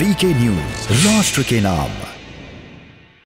VK news, राष्ट्र के नाम।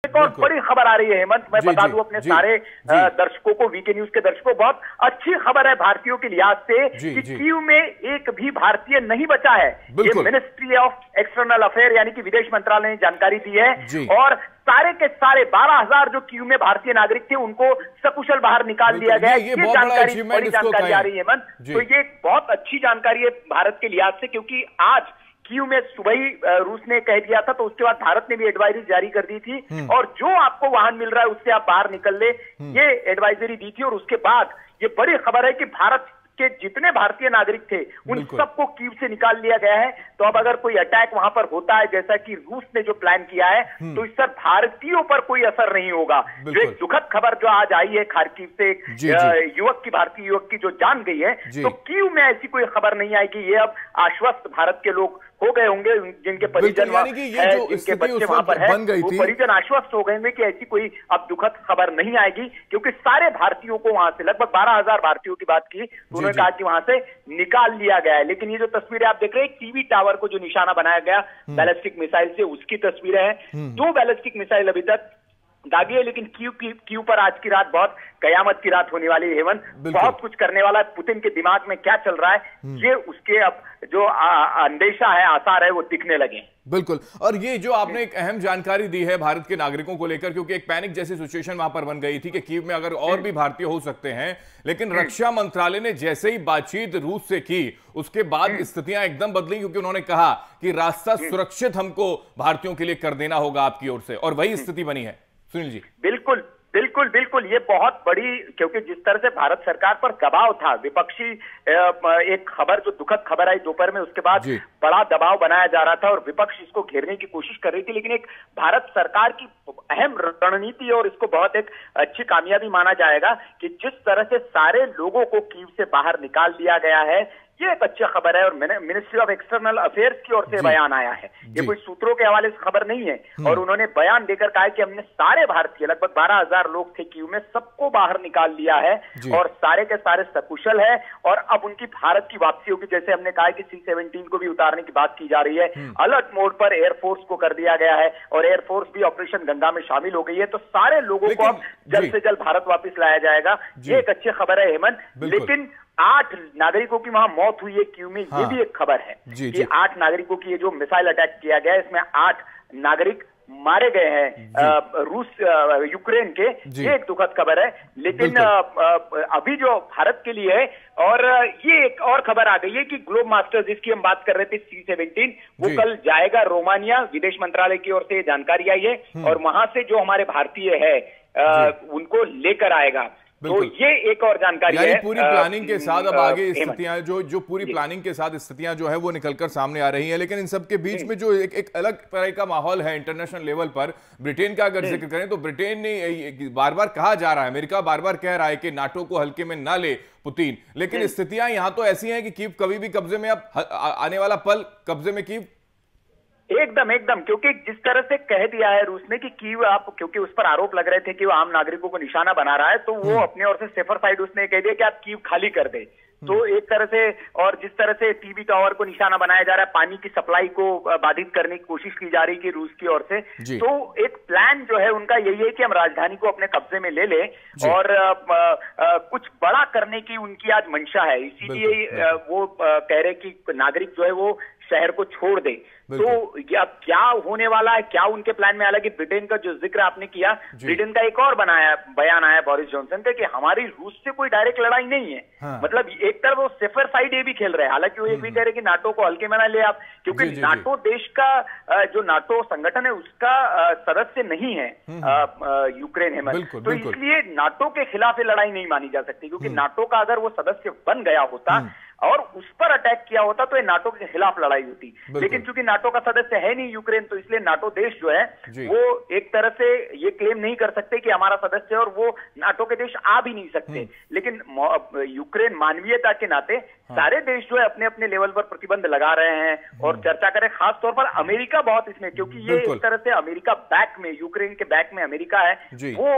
एक और बड़ी खबर आ रही है हेमंत, मैं बता दूं अपने सारे दर्शकों को, वीके न्यूज के दर्शकों, बहुत अच्छी खबर है भारतीयों के लिहाज से कि कीव में एक भी भारतीय नहीं बचा है। ये मिनिस्ट्री ऑफ एक्सटर्नल अफेयर यानी कि विदेश मंत्रालय ने जानकारी दी है और सारे के सारे 12,000 जो कीव में भारतीय नागरिक थे उनको सकुशल बाहर निकाल दिया गया। ये जानकारी, बड़ी जानकारी आ रही है हेमंत। तो ये बहुत अच्छी जानकारी है भारत के लिहाज से, क्योंकि आज कीव में सुबह ही रूस ने कह दिया था, तो उसके बाद भारत ने भी एडवाइजरी जारी कर दी थी और जो आपको वाहन मिल रहा है उससे आप बाहर निकल ले, ये एडवाइजरी दी थी। और उसके बाद ये बड़ी खबर है कि भारत के जितने भारतीय नागरिक थे उन सबको कीव से निकाल लिया गया है। तो अब अगर कोई अटैक वहां पर होता है जैसा कि रूस ने जो प्लान किया है, तो इससे भारतीयों पर कोई असर नहीं होगा। जो एक दुखद खबर जो आज आई है खार्किव से, युवक की, भारतीय युवक की जो जान गई है, तो कीव में ऐसी कोई खबर नहीं आएगी। ये अब आश्वस्त भारत के लोग हो गए होंगे, जिनके परिजन है, जिनके बच्चे वहां पर है, वो परिजन आश्वस्त हो गए होंगे कि ऐसी कोई अब दुखद खबर नहीं आएगी, क्योंकि सारे भारतीयों को वहां से, लगभग 12,000 भारतीयों की बात की, तो उन्होंने कहा कि वहां से निकाल लिया गया है। लेकिन ये जो तस्वीरें आप देख रहे हैं, टीवी टावर को जो निशाना बनाया गया बैलिस्टिक मिसाइल से, उसकी तस्वीरें हैं। 2 बैलिस्टिक मिसाइल अभी तक दागी है, लेकिन कीव पर आज की रात बहुत कयामत की रात होने वाली है हेमंत। बहुत कुछ करने वाला है। पुतिन के दिमाग में क्या चल रहा है, ये उसके अब जो अंदेशा है, आसार है, वो दिखने लगे। बिल्कुल। और ये जो आपने एक अहम जानकारी दी है भारत के नागरिकों को लेकर, क्योंकि एक पैनिक जैसी सिचुएशन वहां पर बन गई थी कि कीव में अगर और भी भारतीय हो सकते हैं, लेकिन रक्षा मंत्रालय ने जैसे ही बातचीत रूस से की, उसके बाद स्थितियां एकदम बदली, क्योंकि उन्होंने कहा कि रास्ता सुरक्षित हमको भारतीयों के लिए कर देना होगा आपकी ओर से, और वही स्थिति बनी है। सुनील जी। बिल्कुल बिल्कुल बिल्कुल, ये बहुत बड़ी, क्योंकि जिस तरह से भारत सरकार पर दबाव था, विपक्षी एक खबर जो दुखद खबर आई दोपहर में, उसके बाद बड़ा दबाव बनाया जा रहा था और विपक्ष इसको घेरने की कोशिश कर रही थी। लेकिन एक भारत सरकार की अहम रणनीति और इसको बहुत एक अच्छी कामयाबी माना जाएगा कि जिस तरह से सारे लोगों को कीव से बाहर निकाल दिया गया है, ये एक अच्छी खबर है। और मिनिस्ट्री ऑफ एक्सटर्नल अफेयर्स की ओर से बयान आया है, ये कोई सूत्रों के हवाले से खबर नहीं है, और उन्होंने बयान देकर कहा है कि हमने सारे भारतीय, लगभग 12,000 लोग थे कीव में, सबको बाहर निकाल लिया है और सारे के सारे सकुशल है और अब उनकी भारत की वापसी होगी। जैसे हमने कहा कि C-17 को भी उतारने की बात की जा रही है, अलर्ट मोड पर एयरफोर्स को कर दिया गया है और एयरफोर्स भी ऑपरेशन गंगा में शामिल हो गई है। तो सारे लोगों को अब जल्द से जल्द भारत वापिस लाया जाएगा। ये एक अच्छी खबर है हेमंत। लेकिन 8 नागरिकों की वहां मौत हुई है कीव में, ये भी एक खबर है कि 8 नागरिकों की, ये जो मिसाइल अटैक किया गया है, इसमें 8 नागरिक मारे गए हैं रूस, यूक्रेन के। ये एक दुखद खबर है। लेकिन अभी जो भारत के लिए है, और ये एक और खबर आ गई है कि ग्लोब मास्टर, जिसकी हम बात कर रहे थे, C-17, वो कल जाएगा रोमानिया। विदेश मंत्रालय की ओर से जानकारी आई है और वहां से जो हमारे भारतीय है उनको लेकर आएगा। तो ये एक और जानकारी है। पूरी प्लानिंग के साथ अब आगे स्थितियां जो पूरी प्लानिंग के साथ स्थितियां जो है वो निकलकर सामने आ रही हैं। लेकिन इन सब के बीच में जो एक अलग तरह का माहौल है इंटरनेशनल लेवल पर, ब्रिटेन का अगर जिक्र करें तो ब्रिटेन ने बार बार कहा जा रहा है, अमेरिका बार बार कह रहा है कि नाटो को हल्के में ना ले पुतिन, लेकिन स्थितियां यहां तो ऐसी हैं कि कीव कभी भी कब्जे में, अब आने वाला पल कब्जे में कीव एकदम एकदम, क्योंकि जिस तरह से कह दिया है रूस ने कि कीव, आप, क्योंकि उस पर आरोप लग रहे थे कि वो आम नागरिकों को निशाना बना रहा है, तो वो अपने ओर से सेफर साइड उसने कह दिया कि आप कीव खाली कर दे। तो एक तरह से, और जिस तरह से टीवी टावर को निशाना बनाया जा रहा है, पानी की सप्लाई को बाधित करने की कोशिश की जा रही है रूस की ओर से, तो एक प्लान जो है उनका यही है कि हम राजधानी को अपने कब्जे में ले लें और कुछ बड़ा करने की उनकी आज मंशा है। इसीलिए वो कह रहे कि नागरिक जो है वो शहर को छोड़ दे। तो क्या होने वाला है, क्या उनके प्लान में, हालांकि ब्रिटेन का जो जिक्र आपने किया, ब्रिटेन का एक और बयान आया बोरिस जॉनसन का कि हमारी रूस से कोई डायरेक्ट लड़ाई नहीं है। मतलब एक तरफ वो सेफर साइड ये भी खेल रहे हैं, हालांकि वो ये भी कह रहे हैं कि नाटो को हल्के में ना ले आप, क्योंकि नाटो देश का जो नाटो संगठन है उसका सदस्य नहीं है यूक्रेन है। तो इसलिए नाटो के खिलाफ ये लड़ाई नहीं मानी जा सकती, क्योंकि नाटो का अगर वो सदस्य बन गया होता और उस पर अटैक किया होता तो ये नाटो के खिलाफ लड़ाई होती। लेकिन चूंकि नाटो का सदस्य है नहीं यूक्रेन, तो इसलिए नाटो देश जो है वो एक तरह से ये क्लेम नहीं कर सकते कि हमारा सदस्य है, और वो नाटो के देश आ भी नहीं सकते। लेकिन यूक्रेन मानवीयता के नाते सारे देश जो है अपने अपने लेवल पर प्रतिबंध लगा रहे हैं और चर्चा करें। खास तौर पर अमेरिका बहुत इसमें, क्योंकि ये एक तरह से अमेरिका बैक में, यूक्रेन के बैक में अमेरिका है, वो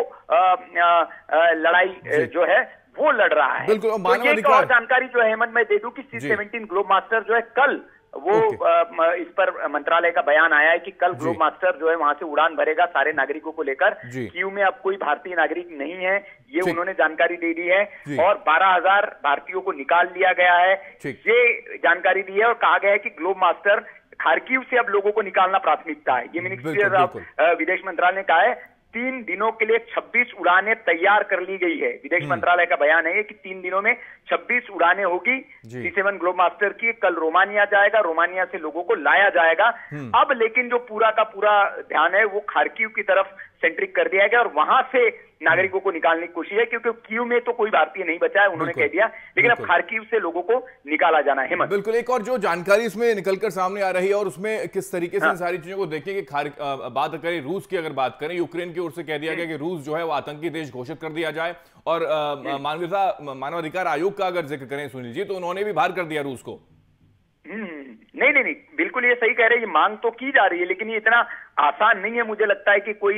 लड़ाई जो है वो लड़ रहा है। बिल्कुल। तो एक और जानकारी जो है हेमंत मैं दे दूं कि C-17 ग्लोब मास्टर जो है कल वो इस पर मंत्रालय का बयान आया है कि कल ग्लोब मास्टर जो है वहां से उड़ान भरेगा सारे नागरिकों को लेकर। कीव में अब कोई भारतीय नागरिक नहीं है, ये उन्होंने जानकारी दे दी है, और 12,000 भारतीयों को निकाल लिया गया है, ये जानकारी दी है। और कहा गया है कि ग्लोब मास्टर खार्किव से अब लोगों को निकालना प्राथमिकता है। ये मिनिस्ट्री ऑफ विदेश मंत्रालय ने कहा है 3 दिनों के लिए 26 उड़ानें तैयार कर ली गई है। विदेश मंत्रालय का बयान है कि 3 दिनों में 26 उड़ानें होगी C7 ग्लोब मास्टर की। कल रोमानिया जाएगा, रोमानिया से लोगों को लाया जाएगा। अब लेकिन जो पूरा का पूरा ध्यान है वो खार्किव की तरफ सेंट्रिक कर दिया गया और वहां से नागरिकों को निकालने की कोशिश है, क्योंकि कीव में तो कोई भारतीय नहीं बचा है, उन्होंने कह दिया, लेकिन अब खार्किव से लोगों को निकाला जाना है। बिल्कुल, एक और जो जानकारी इसमें निकलकर सामने आ रही है और उसमें किस तरीके से इन सारी चीजों को देखें कि बात करें रूस की, अगर बात करें यूक्रेन की ओर से कह दिया गया कि रूस जो है वो आतंकी देश घोषित कर दिया जाए, और मानवाधिकार आयोग का अगर जिक्र करें सुनील जी, तो उन्होंने भी बाहर कर दिया रूस को। नहीं, बिल्कुल ये सही कह रहे हैं, ये मांग तो की जा रही है, लेकिन ये इतना आसान नहीं है मुझे लगता है कि कोई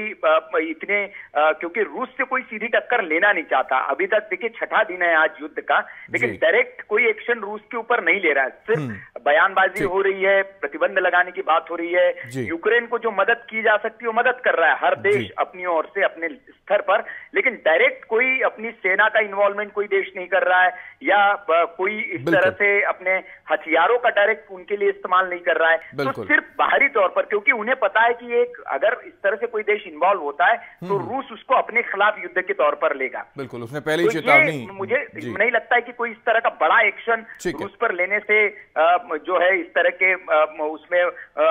इतने क्योंकि रूस से कोई सीधी टक्कर लेना नहीं चाहता। अभी तक देखिए 6ठा दिन है आज युद्ध का, लेकिन डायरेक्ट कोई एक्शन रूस के ऊपर नहीं ले रहा है, सिर्फ बयानबाजी हो रही है, प्रतिबंध लगाने की बात हो रही है। यूक्रेन को जो मदद की जा सकती है वो मदद कर रहा है हर देश अपनी ओर से अपने स्तर पर, लेकिन डायरेक्ट कोई अपनी सेना का इन्वॉल्वमेंट कोई देश नहीं कर रहा है, या कोई इस तरह से अपने हथियारों का डायरेक्ट उनके लिए इस्तेमाल नहीं कर रहा है। तो सिर्फ बाहरी तौर पर, क्योंकि उन्हें पता है कि एक अगर इस तरह से कोई देश इन्वॉल्व होता है तो रूस उसको अपने खिलाफ युद्ध के तौर पर लेगा। बिल्कुल, उसने पहले ही चेतावनी। मुझे नहीं लगता है कि कोई इस तरह का बड़ा एक्शन रूस पर लेने से जो है इस तरह के उसमें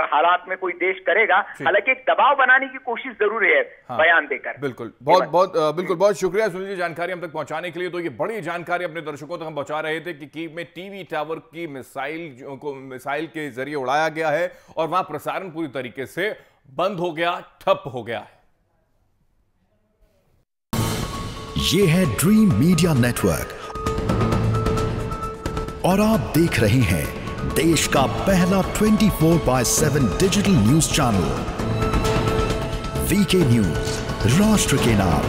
हालात में कोई देश करेगा। हालांकि एक दबाव बनाने की कोशिश जरूर है बयान देकर। बिल्कुल, बहुत शुक्रिया सुनील जी जानकारी हम तक पहुंचाने के लिए। तो ये बड़ी जानकारी अपने दर्शकों तक हम पहुंचा रहे थे कि कीव में टीवी टावर की मिसाइल के जरिए उड़ाया गया है और वहां प्रसारण पूरी तरीके से बंद हो गया, ठप हो गया है। ये है ड्रीम मीडिया नेटवर्क और आप देख रहे हैं देश का पहला 24/7 digital news channel VK news, राष्ट्र के नाम।